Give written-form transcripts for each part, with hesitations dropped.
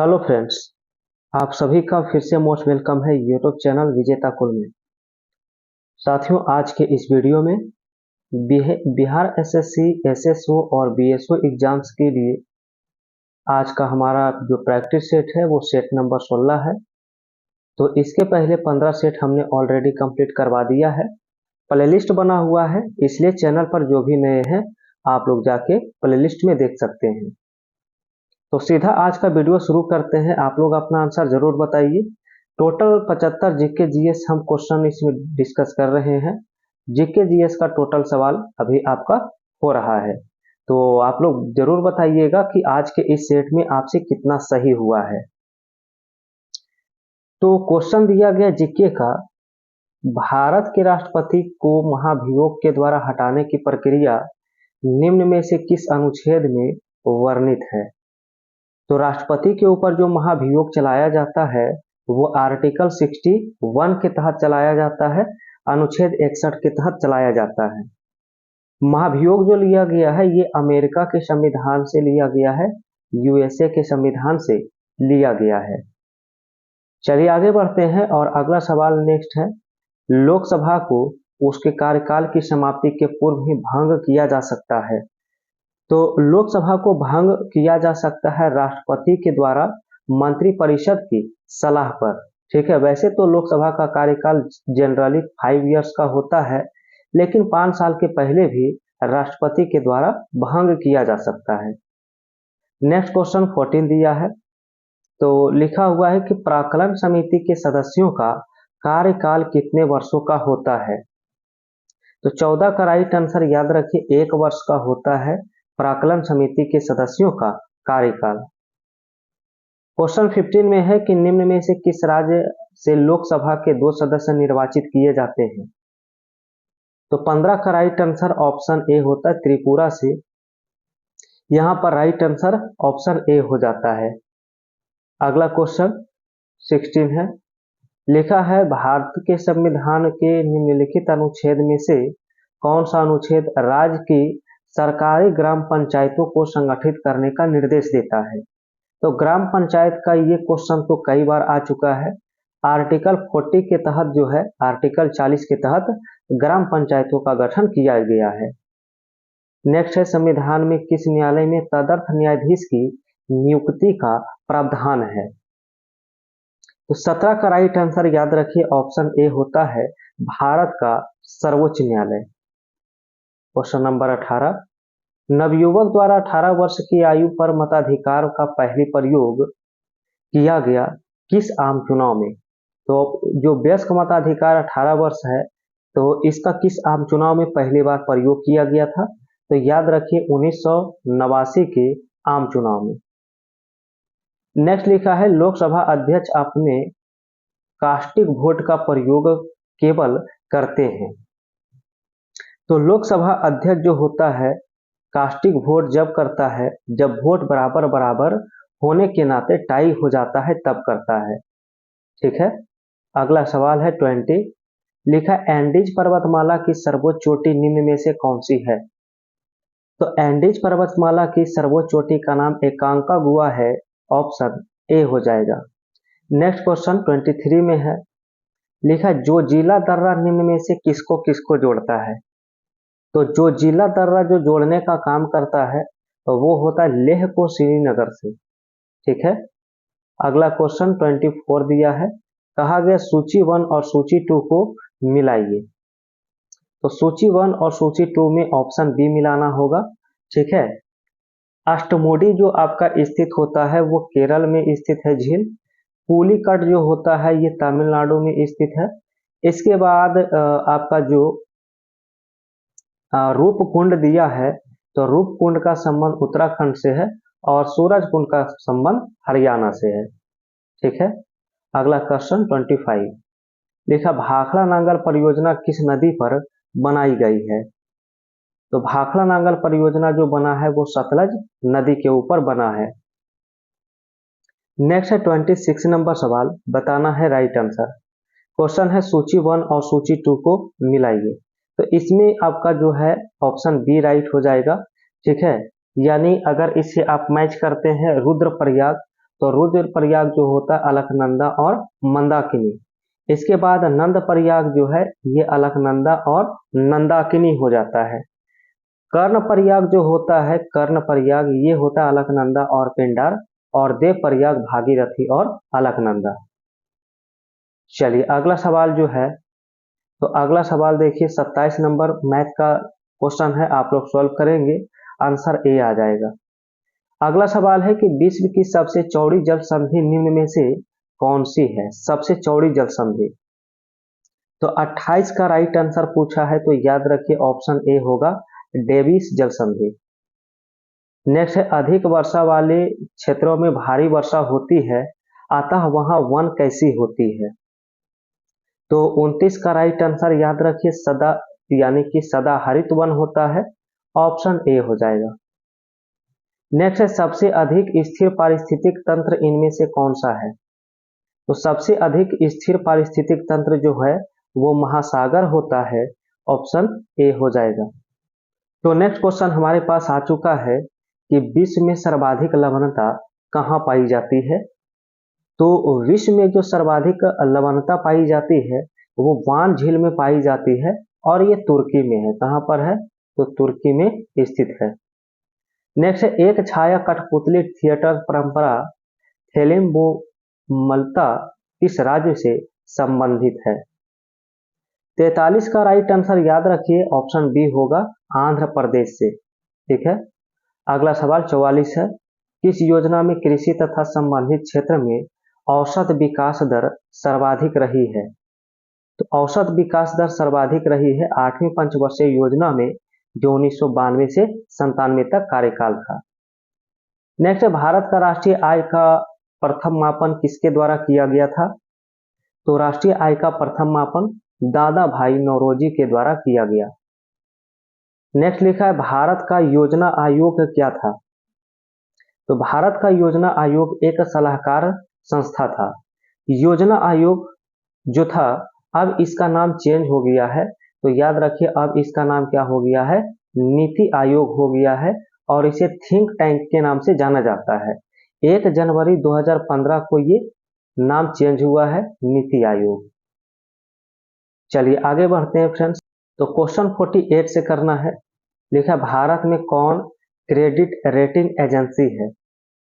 Hello friends, आप सभी का फिर से मोस्ट वेलकम है यूट्यूब चैनल विजेता कुल में। साथियों, आज के इस वीडियो में बिहार एसएससी, एसएसओ और बीएसओ एग्जाम्स के लिए आज का हमारा जो प्रैक्टिस सेट है वो सेट नंबर 16 है। तो इसके पहले 15 सेट हमने ऑलरेडी कंप्लीट करवा दिया है। प्लेलिस्ट बना हुआ है, इसलिए चैनल पर जो भी नए हैं आप लोग जाके प्लेलिस्ट में देख सकते हैं। तो सीधा आज का वीडियो शुरू करते हैं। आप लोग अपना आंसर जरूर बताइए। टोटल 75 जीके जीएस हम क्वेश्चन इसमें डिस्कस कर रहे हैं। जीके जीएस का टोटल सवाल अभी आपका हो रहा है, तो आप लोग जरूर बताइएगा कि आज के इस सेट में आपसे कितना सही हुआ है। तो क्वेश्चन दिया गया जीके का, भारत के राष्ट्रपति को महाभियोग के द्वारा हटाने की प्रक्रिया निम्न में से किस अनुच्छेद में वर्णित है। तो राष्ट्रपति के ऊपर जो महाभियोग चलाया जाता है वो आर्टिकल 61 के तहत चलाया जाता है, अनुच्छेद 61 के तहत चलाया जाता है। महाभियोग जो लिया गया है ये अमेरिका के संविधान से लिया गया है, यूएसए के संविधान से लिया गया है। चलिए आगे बढ़ते हैं और अगला सवाल नेक्स्ट है, लोकसभा को उसके कार्यकाल की समाप्ति के पूर्व ही भंग किया जा सकता है। तो लोकसभा को भंग किया जा सकता है राष्ट्रपति के द्वारा मंत्रिपरिषद की सलाह पर। ठीक है, वैसे तो लोकसभा का कार्यकाल जनरली 5 इयर्स का होता है, लेकिन 5 साल के पहले भी राष्ट्रपति के द्वारा भंग किया जा सकता है। नेक्स्ट क्वेश्चन 14 दिया है, तो लिखा हुआ है कि प्राक्कलन समिति के सदस्यों का कार्यकाल कितने वर्षों का होता है। तो 14 का राइट आंसर याद रखिए 1 वर्ष का होता है प्राक्कलन समिति के सदस्यों का कार्यकाल। क्वेश्चन 15 में है कि निम्न में से किस राज्य से लोकसभा के 2 सदस्य निर्वाचित किए जाते हैं। तो 15 का राइट आंसर ऑप्शन ए होता है, त्रिपुरा से। यहां पर राइट आंसर ऑप्शन ए हो जाता है। अगला क्वेश्चन 16 है, लिखा है भारत के संविधान के निम्नलिखित अनुच्छेद में से कौन सा अनुच्छेद राज्य की सरकारी ग्राम पंचायतों को संगठित करने का निर्देश देता है। तो ग्राम पंचायत का ये क्वेश्चन तो कई बार आ चुका है। आर्टिकल 40 के तहत जो है, आर्टिकल 40 के तहत ग्राम पंचायतों का गठन किया गया है। नेक्स्ट है, संविधान में किस न्यायालय में तदर्थ न्यायाधीश की नियुक्ति का प्रावधान है। तो 17 का राइट आंसर याद रखिए ऑप्शन ए होता है, भारत का सर्वोच्च न्यायालय। क्वेश्चन नंबर 18, नवयुवक द्वारा 18 वर्ष की आयु पर मताधिकार का पहली प्रयोग किया गया किस आम चुनाव में। तो जो वयस्क मताधिकार 18 वर्ष है, तो इसका किस आम चुनाव में पहली बार प्रयोग किया गया था। तो याद रखिए 1989 के आम चुनाव में। नेक्स्ट लिखा है, लोकसभा अध्यक्ष अपने कास्टिक वोट का प्रयोग केवल करते हैं। तो लोकसभा अध्यक्ष जो होता है कास्टिक वोट जब करता है जब वोट बराबर बराबर होने के नाते टाई हो जाता है तब करता है। ठीक है, अगला सवाल है 20, लिखा एंडीज पर्वतमाला की सर्वोच्च चोटी निम्न में से कौन सी है। तो एंडीज पर्वतमाला की सर्वोच्च चोटी का नाम एकांकागुआ है, ऑप्शन ए हो जाएगा। नेक्स्ट क्वेश्चन 23 में है, लिखा जोजिला दर्रा निम्न में से किसको किसको जोड़ता है। तो जोजिला दर्रा जो जोड़ने का काम करता है तो वो होता है लेह को श्रीनगर से। ठीक है, अगला क्वेश्चन 24 दिया है, कहा गया सूची 1 और सूची 2 को मिलाइए। तो सूची 1 और सूची 2 में ऑप्शन बी मिलाना होगा। ठीक है, अष्टमुडी जो आपका स्थित होता है वो केरल में स्थित है झील। पुलिकट जो होता है ये तमिलनाडु में स्थित है। इसके बाद आपका जो रूपकुंड दिया है, तो रूपकुंड का संबंध उत्तराखंड से है और सूरजकुंड का संबंध हरियाणा से है। ठीक है, अगला क्वेश्चन 25, लिखा भाखड़ा नांगल परियोजना किस नदी पर बनाई गई है। तो भाखड़ा नांगल परियोजना जो बना है वो सतलज नदी के ऊपर बना है। नेक्स्ट है 26 नंबर सवाल, बताना है राइट आंसर। क्वेश्चन है सूची 1 और सूची 2 को मिलाइए। तो इसमें आपका जो है ऑप्शन बी राइट हो जाएगा। ठीक है, यानी अगर इसे आप मैच करते हैं रुद्रप्रयाग, तो रुद्रप्रयाग जो होता है अलकनंदा और मंदाकिनी। इसके बाद नंद प्रयाग जो है ये अलकनंदा और नंदाकिनी हो जाता है। कर्ण प्रयाग जो होता है, कर्ण प्रयाग ये होता है अलकनंदा और पिंडार, और देव प्रयाग भागीरथी और अलकनंदा। चलिए अगला सवाल जो है, तो अगला सवाल देखिए 27 नंबर मैथ का क्वेश्चन है, आप लोग सॉल्व करेंगे, आंसर ए आ जाएगा। अगला सवाल है कि विश्व की सबसे चौड़ी जल संधि निम्न में से कौन सी है? सबसे चौड़ी जल संधि, तो 28 का राइट आंसर पूछा है, तो याद रखिए ऑप्शन ए होगा डेविस जल संधि। नेक्स्ट है अधिक वर्षा वाले क्षेत्रों में भारी वर्षा होती है, अतः वहां वन कैसी होती है? तो 29 का राइट आंसर याद रखिए सदा, यानी कि सदा हरित वन होता है, ऑप्शन ए हो जाएगा। नेक्स्ट है सबसे अधिक स्थिर पारिस्थितिक तंत्र इनमें से कौन सा है? तो सबसे अधिक स्थिर पारिस्थितिक तंत्र जो है वो महासागर होता है, ऑप्शन ए हो जाएगा। तो नेक्स्ट क्वेश्चन हमारे पास आ चुका है कि विश्व में सर्वाधिक लवणता कहाँ पाई जाती है? तो विश्व में जो सर्वाधिक लवणता पाई जाती है वो वान झील में पाई जाती है, और ये तुर्की में है। कहाँ पर है? तो तुर्की में स्थित है। नेक्स्ट है एक छाया कठपुतली थिएटर परंपरा थेलेम्बोमल्ता किस राज्य से संबंधित है? 43 का राइट आंसर याद रखिए ऑप्शन बी होगा आंध्र प्रदेश से। ठीक है, अगला सवाल 44 है, किस योजना में कृषि तथा संबंधित क्षेत्र में औसत विकास दर सर्वाधिक रही है? तो औसत विकास दर सर्वाधिक रही है 8वीं पंचवर्षीय योजना में, जो 1992 से 97 तक कार्यकाल था। नेक्स्ट है भारत का राष्ट्रीय आय का प्रथम मापन किसके द्वारा किया गया था? तो राष्ट्रीय आय का प्रथम मापन दादा भाई नौरोजी के द्वारा किया गया। नेक्स्ट लिखा है भारत का योजना आयोग क्या था? तो भारत का योजना आयोग एक सलाहकार संस्था था। योजना आयोग जो था अब इसका नाम चेंज हो गया है, तो याद रखिए अब इसका नाम क्या हो गया है? नीति आयोग हो गया है, और इसे थिंक टैंक के नाम से जाना जाता है। 1 जनवरी 2015 को ये नाम चेंज हुआ है नीति आयोग। चलिए आगे बढ़ते हैं फ्रेंड्स। तो क्वेश्चन 48 से करना है। लिखा भारत में कौन क्रेडिट रेटिंग एजेंसी है?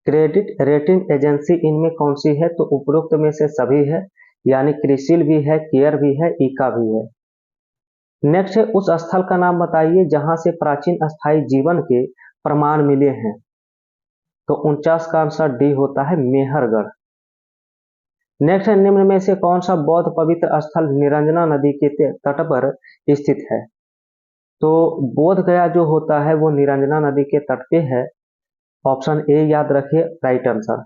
क्रेडिट रेटिंग एजेंसी इनमें कौन सी है? तो उपरोक्त में से सभी है, यानी क्रिसिल भी है, केयर भी है, इका भी है। नेक्स्ट है उस स्थल का नाम बताइए जहां से प्राचीन अस्थायी जीवन के प्रमाण मिले हैं। तो 49 का आंसर डी होता है मेहरगढ़। नेक्स्ट है निम्न में से कौन सा बौद्ध पवित्र स्थल निरंजना नदी के तट पर स्थित है? तो बोध गया जो होता है वो निरंजना नदी के तट पे है, ऑप्शन ए याद रखिए राइट आंसर।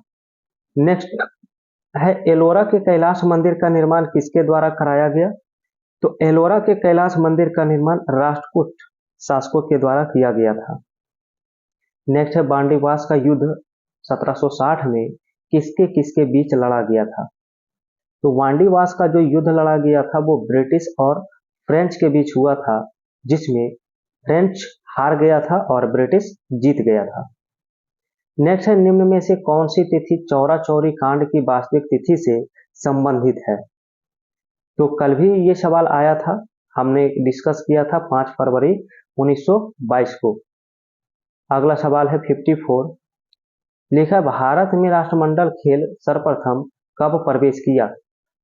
नेक्स्ट है एलोरा के कैलाश मंदिर का निर्माण किसके द्वारा कराया गया? तो एलोरा के कैलाश मंदिर का निर्माण राष्ट्रकूट शासकों के द्वारा किया गया था। नेक्स्ट है बांडीवास का युद्ध 1760 में किसके किसके बीच लड़ा गया था? तो वांडीवास का जो युद्ध लड़ा गया था वो ब्रिटिश और फ्रेंच के बीच हुआ था, जिसमें फ्रेंच हार गया था और ब्रिटिश जीत गया था। नेक्स्ट है निम्न में से कौन सी तिथि चौरा चौरी कांड की वास्तविक तिथि से संबंधित है? तो कल भी ये सवाल आया था, हमने डिस्कस किया था 5 फरवरी 1922 को। अगला सवाल है 54। लिखा भारत में राष्ट्रमंडल खेल सर्वप्रथम कब प्रवेश किया?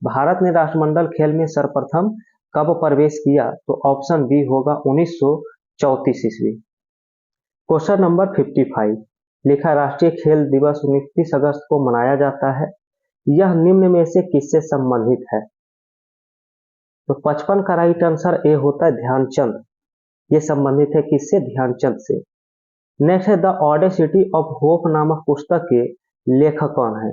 भारत ने राष्ट्रमंडल खेल में सर्वप्रथम कब प्रवेश किया? तो ऑप्शन बी होगा 1934 ईस्वी। Question number 55। लिखा राष्ट्रीय खेल दिवस 29 अगस्त को मनाया जाता है, यह निम्न में से किससे संबंधित है? तो 55 का राइट आंसर ए होता है ध्यानचंद। ये संबंधित है किससे? ध्यानचंद से। नेक्स्ट है द ऑडेसिटी ऑफ होप नामक पुस्तक के लेखक कौन है?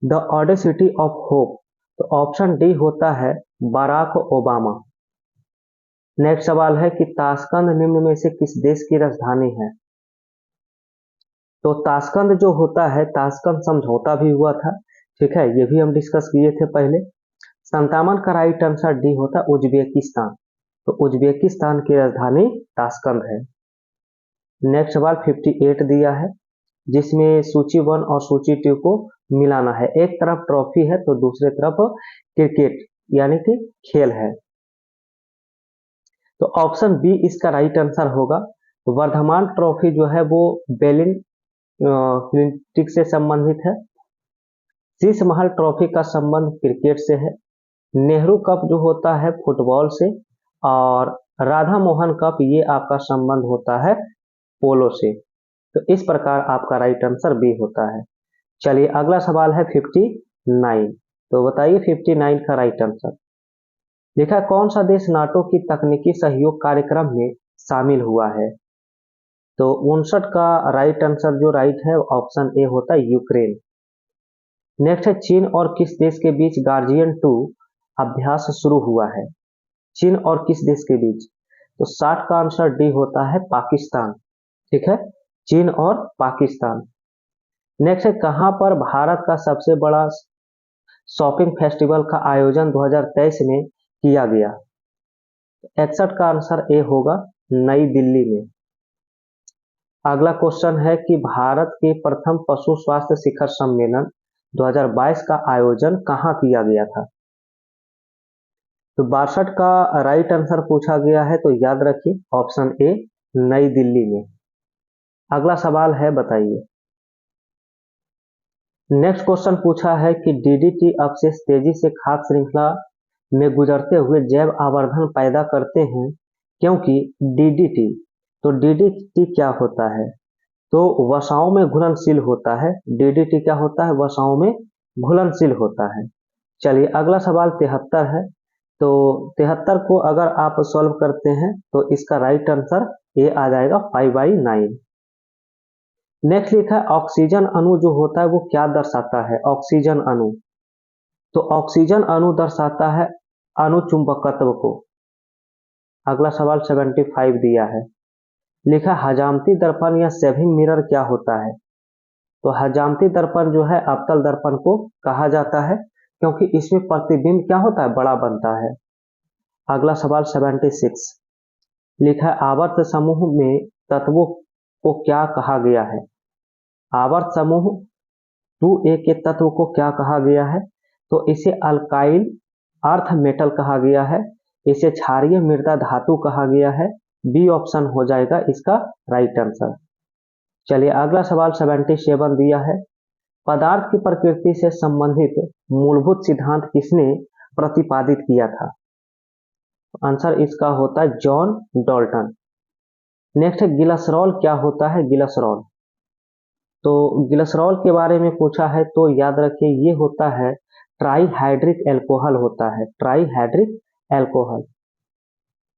द ऑडेसिटी ऑफ होप, तो ऑप्शन डी होता है बराक ओबामा। नेक्स्ट सवाल है कि ताशकंद निम्न में से किस देश की राजधानी है? तो ताशकंद जो होता है, ताशकंद समझौता भी हुआ था, ठीक है, ये भी हम डिस्कस किए थे पहले। 57 का राइट आंसर डी होता है उज्बेकिस्तान। तो उज्बेकिस्तान की राजधानी ताशकंद है। नेक्स्ट सवाल 58 दिया है। जिसमें सूची 1 और सूची 2 को मिलाना है। एक तरफ ट्रॉफी है तो दूसरे तरफ क्रिकेट यानी कि खेल है। तो ऑप्शन बी इसका राइट आंसर होगा। वर्धमान ट्रॉफी जो है वो बेलिन क्लिंटिक से संबंधित है। शीश महल ट्रॉफी का संबंध क्रिकेट से है। नेहरू कप जो होता है फुटबॉल से, और राधा मोहन कप ये आपका संबंध होता है पोलो से। तो इस प्रकार आपका राइट आंसर बी होता है। चलिए अगला सवाल है 59। तो बताइए 59 का राइट आंसर। देखा कौन सा देश नाटो की तकनीकी सहयोग कार्यक्रम में शामिल हुआ है। तो 59 का राइट आंसर जो राइट है ऑप्शन ए होता है यूक्रेन। नेक्स्ट है चीन और किस देश के बीच गार्जियन 2 अभ्यास शुरू हुआ है। चीन और किस देश के बीच। तो 60 का आंसर डी होता है पाकिस्तान। ठीक है, चीन और पाकिस्तान। नेक्स्ट है कहां पर भारत का सबसे बड़ा शॉपिंग फेस्टिवल का आयोजन 2023 में किया गया। 61 का आंसर ए होगा नई दिल्ली में। अगला क्वेश्चन है कि भारत के प्रथम पशु स्वास्थ्य शिखर सम्मेलन 2022 का आयोजन कहां किया गया था। तो 62 का राइट आंसर पूछा गया है, तो याद रखिए ऑप्शन ए नई दिल्ली में। अगला सवाल है बताइए। नेक्स्ट क्वेश्चन पूछा है कि डीडीटी अवशेष तेजी से खाद्य श्रृंखला में गुजरते हुए जैव आवर्धन पैदा करते हैं क्योंकि डीडीटी। तो डीडीटी क्या होता है। तो वसाओं में घुलनशील होता है। डीडीटी क्या होता है, वसाओं में घुलनशील होता है। चलिए अगला सवाल 73 है। तो 73 को अगर आप सॉल्व करते हैं तो इसका राइट आंसर ए आ जाएगा 5/9। नेक्स्ट लिखा है ऑक्सीजन अणु जो होता है वो क्या दर्शाता है। ऑक्सीजन अणु, तो ऑक्सीजन अणु दर्शाता है अणुचुंबकत्व को। अगला सवाल 75 दिया है। लिखा हजामती दर्पण या सेविंग मिरर क्या होता है। तो हजामती दर्पण जो है अवतल दर्पण को कहा जाता है क्योंकि इसमें प्रतिबिंब क्या होता है, बड़ा बनता है। अगला सवाल 76 लिखा है आवर्त समूह में तत्वों को क्या कहा गया है। आवर्त समूह 2A के तत्व को क्या कहा गया है। तो इसे अल्काइल अर्थ मेटल कहा गया है। इसे क्षारीय मृदा धातु कहा गया है। बी ऑप्शन हो जाएगा इसका राइट आंसर। चलिए अगला सवाल 77 दिया है। पदार्थ की प्रकृति से संबंधित मूलभूत सिद्धांत किसने प्रतिपादित किया था। आंसर इसका होता है जॉन डाल्टन। नेक्स्ट है ग्लिसरॉल क्या होता है। ग्लिसरॉल, तो ग्लिसरॉल के बारे में पूछा है तो याद रखिए ये होता है ट्राईहाइड्रिक एल्कोहल होता है। Trihydric alcohol.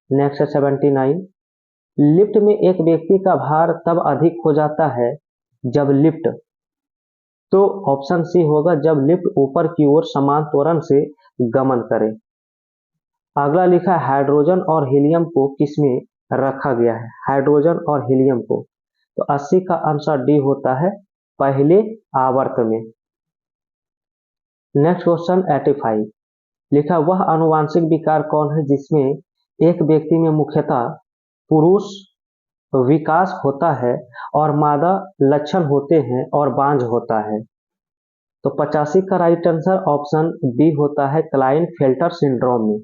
नेक्स्ट है 79। लिफ्ट में एक व्यक्ति का भार तब अधिक हो जाता है जब लिफ्ट, तो ऑप्शन सी होगा जब लिफ्ट ऊपर की ओर समान त्वरण से गमन करे। अगला लिखा है हाइड्रोजन और हीलियम को किसमें रखा गया है। हाइड्रोजन और हीलियम को, तो 80 का आंसर डी होता है पहले आवर्त में। नेक्स्ट क्वेश्चन 85 लिखा वह आनुवांशिक विकार कौन है जिसमें एक व्यक्ति में मुख्यतः पुरुष विकास होता है और मादा लक्षण होते हैं और बांझ होता है। तो 85 का राइट आंसर ऑप्शन बी होता है क्लाइनफेल्टर सिंड्रोम में।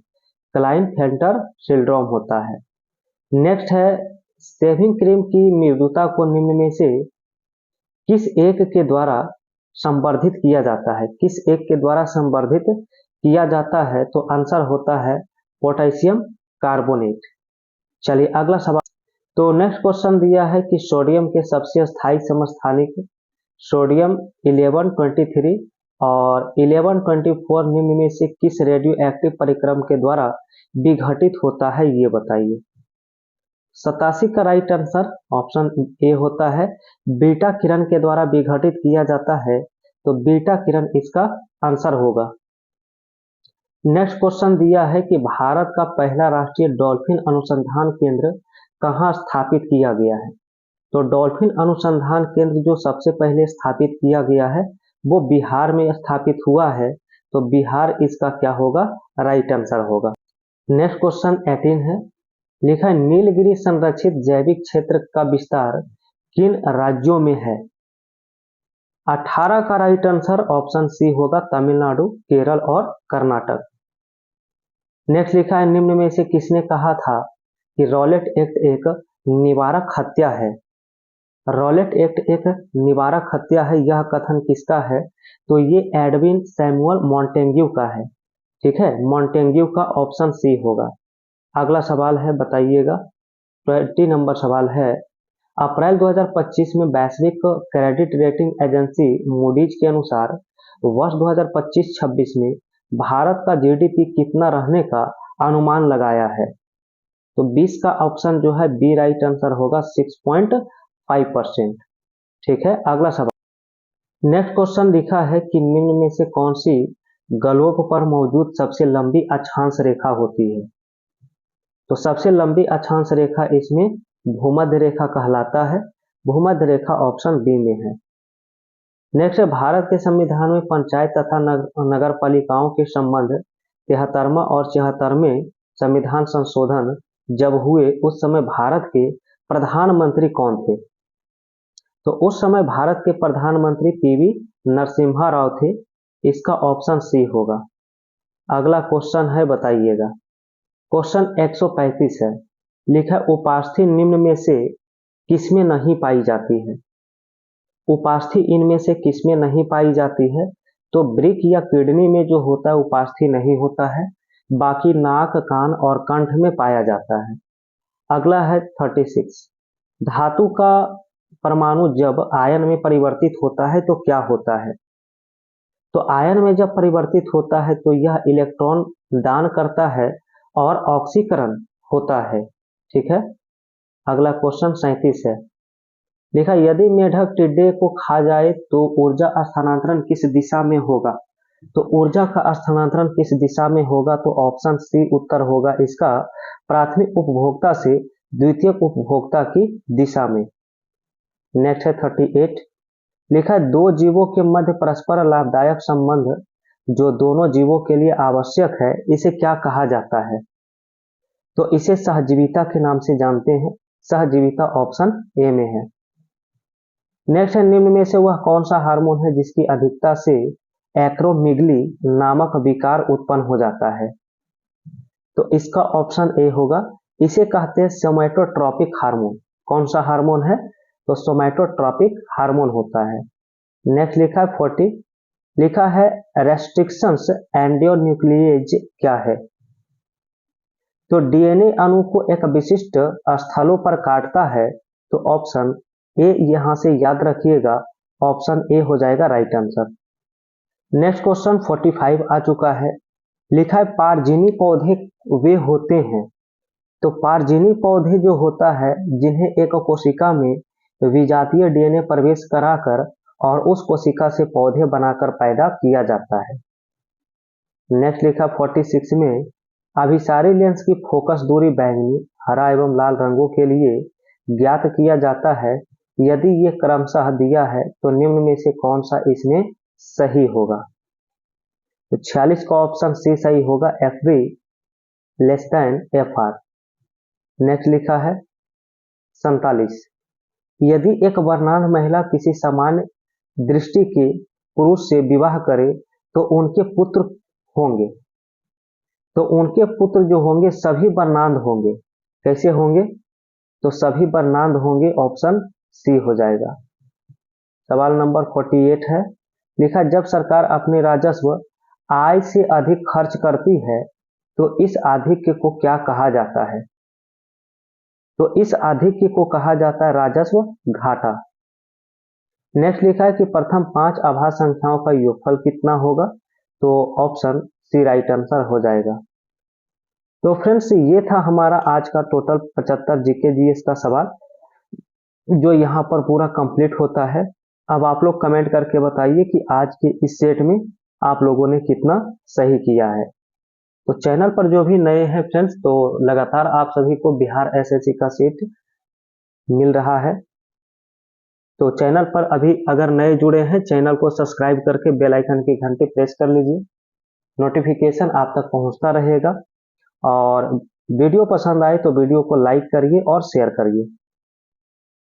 क्लाइनफेल्टर सिंड्रोम होता है। नेक्स्ट है शेविंग क्रीम की मृदुता को निम्न में से किस एक के द्वारा संवर्धित किया जाता है। किस एक के द्वारा संवर्धित किया जाता है, तो आंसर होता है पोटेशियम कार्बोनेट। चलिए अगला सवाल। तो नेक्स्ट क्वेश्चन दिया है कि सोडियम के सबसे स्थायी समस्थानिक सोडियम 1123 और 1124 निम्न में से किस रेडियो एक्टिव परिक्रम के द्वारा विघटित होता है, ये बताइए। 87 का राइट आंसर ऑप्शन ए होता है बीटा किरण के द्वारा विघटित किया जाता है, तो बीटा किरण इसका आंसर होगा। नेक्स्ट क्वेश्चन दिया है कि भारत का पहला राष्ट्रीय डॉल्फिन अनुसंधान केंद्र कहाँ स्थापित किया गया है। तो डॉल्फिन अनुसंधान केंद्र जो सबसे पहले स्थापित किया गया है वो बिहार में स्थापित हुआ है, तो बिहार इसका क्या होगा, राइट आंसर होगा। नेक्स्ट क्वेश्चन 18 है। लिखा है नीलगिरी संरक्षित जैविक क्षेत्र का विस्तार किन राज्यों में है। 18 का राइट आंसर ऑप्शन सी होगा, तमिलनाडु, केरल और कर्नाटक। नेक्स्ट लिखा है, निम्न में से किसने कहा था कि रॉलेट एक्ट एक निवारक हत्या है? रॉलेट एक्ट एक निवारक हत्या है, यह कथन किसका है? तो ये एडविन सैमुअल मॉन्टेग्यू का है। ठीक है, मॉन्टेग्यू का, ऑप्शन सी होगा। अगला सवाल है, बताइएगा। 20 नंबर सवाल है, अप्रैल 2025 में वैश्विक क्रेडिट रेटिंग एजेंसी मूडीज के अनुसार वर्ष 2025-26 में भारत का जीडीपी कितना रहने का अनुमान लगाया है? तो 20 का ऑप्शन जो है बी राइट आंसर होगा, 6.5%। ठीक है, अगला सवाल। नेक्स्ट क्वेश्चन लिखा है कि निम्न में से कौन सी ग्लोब पर मौजूद सबसे लंबी अक्षांश रेखा होती है? तो सबसे लंबी अक्षांश रेखा इसमें भूमध्य रेखा कहलाता है। भूमध्य रेखा ऑप्शन बी में है। नेक्स्ट है, भारत के संविधान में पंचायत तथा नगर पालिकाओं के संबंध 73वां और 74वें संविधान संशोधन जब हुए उस समय भारत के प्रधानमंत्री कौन थे? तो उस समय भारत के प्रधानमंत्री पीवी नरसिम्हा राव थे। इसका ऑप्शन सी होगा। अगला क्वेश्चन है, बताइएगा। क्वेश्चन 135 है, लिखा उपास्थि निम्न में से किसमें नहीं पाई जाती है? उपास्थि इनमें से किसमें नहीं पाई जाती है? तो ब्रिक या किडनी में जो होता है उपास्थि नहीं होता है, बाकी नाक, कान और कंठ में पाया जाता है। अगला है 36, धातु का परमाणु जब आयन में परिवर्तित होता है तो क्या होता है? तो आयन में जब परिवर्तित होता है तो यह इलेक्ट्रॉन दान करता है और ऑक्सीकरण होता है। ठीक है, अगला क्वेश्चन 37 है, लिखा यदि मेढक टिड्डे को खा जाए तो ऊर्जा स्थानांतरण किस दिशा में होगा? तो ऊर्जा का स्थानांतरण किस दिशा में होगा? तो ऑप्शन सी उत्तर होगा इसका, प्राथमिक उपभोक्ता से द्वितीयक उपभोक्ता की दिशा में। नेक्स्ट है 38, लिखा दो जीवों के मध्य परस्पर लाभदायक संबंध जो दोनों जीवों के लिए आवश्यक है, इसे क्या कहा जाता है? तो इसे सहजीविता के नाम से जानते हैं। सहजीविता ऑप्शन ए में है। नेक्स्ट है, निम्न में से वह कौन सा हार्मोन है जिसकी अधिकता से एक्रोमिगली नामक विकार उत्पन्न हो जाता है? तो इसका ऑप्शन ए होगा, इसे कहते हैं सोमैटोट्रोपिक हार्मोन। कौन सा हार्मोन है? तो सोमैटोट्रोपिक हार्मोन होता है। नेक्स्ट लिखा है 40, लिखा है रेस्ट्रिक्शंस एंडोन्यूक्लिएज क्या है? तो डीएनए अणु को एक विशिष्ट स्थलों पर काटता है। तो ऑप्शन ए यहां से याद रखिएगा, ऑप्शन ए हो जाएगा राइट आंसर। नेक्स्ट क्वेश्चन 45 आ चुका है, लिखा है पारजीनी पौधे वे होते हैं। तो पारजीनी पौधे जो होता है जिन्हें एक कोशिका में विजातीय डीएनए प्रवेश कराकर और उस कोशिका से पौधे बनाकर पैदा किया जाता है। नेक्स्ट लिखा 46 में, अभिसारी लेंस की फोकस दूरी बैंगनी, हरा एवं लाल रंगों के लिए ज्ञात किया जाता है। यदि ये क्रमशः दिया है तो निम्न में से कौन सा इसमें सही होगा? तो 46 का ऑप्शन सी सही होगा, F be less than F R. Next लिखा है 47, यदि एक वर्णांध महिला किसी सामान्य दृष्टि के पुरुष से विवाह करे तो उनके पुत्र होंगे। तो उनके पुत्र जो होंगे सभी वर्णांध होंगे। कैसे होंगे? तो सभी वर्णांध होंगे, ऑप्शन सी हो जाएगा। सवाल नंबर 48 है, लिखा जब सरकार अपने राजस्व आय से अधिक खर्च करती है तो इस आधिक्य को क्या कहा जाता है? तो इस आधिक्य को कहा जाता है राजस्व घाटा। नेक्स्ट लिखा है कि प्रथम 5 आभाज्य संख्याओं का योगफल कितना होगा? तो ऑप्शन सी राइट आंसर हो जाएगा। तो फ्रेंड्स, ये था हमारा आज का टोटल 75 जीके जीएस का सवाल जो यहाँ पर पूरा कंप्लीट होता है। अब आप लोग कमेंट करके बताइए कि आज के इस सेट में आप लोगों ने कितना सही किया है। तो चैनल पर जो भी नए हैं फ्रेंड्स, तो लगातार आप सभी को बिहार एसएससी का सेट मिल रहा है। तो चैनल पर अभी अगर नए जुड़े हैं, चैनल को सब्सक्राइब करके बेल आइकन की घंटी प्रेस कर लीजिए, नोटिफिकेशन आप तक पहुंचता रहेगा। और वीडियो पसंद आए तो वीडियो को लाइक करिए और शेयर करिए।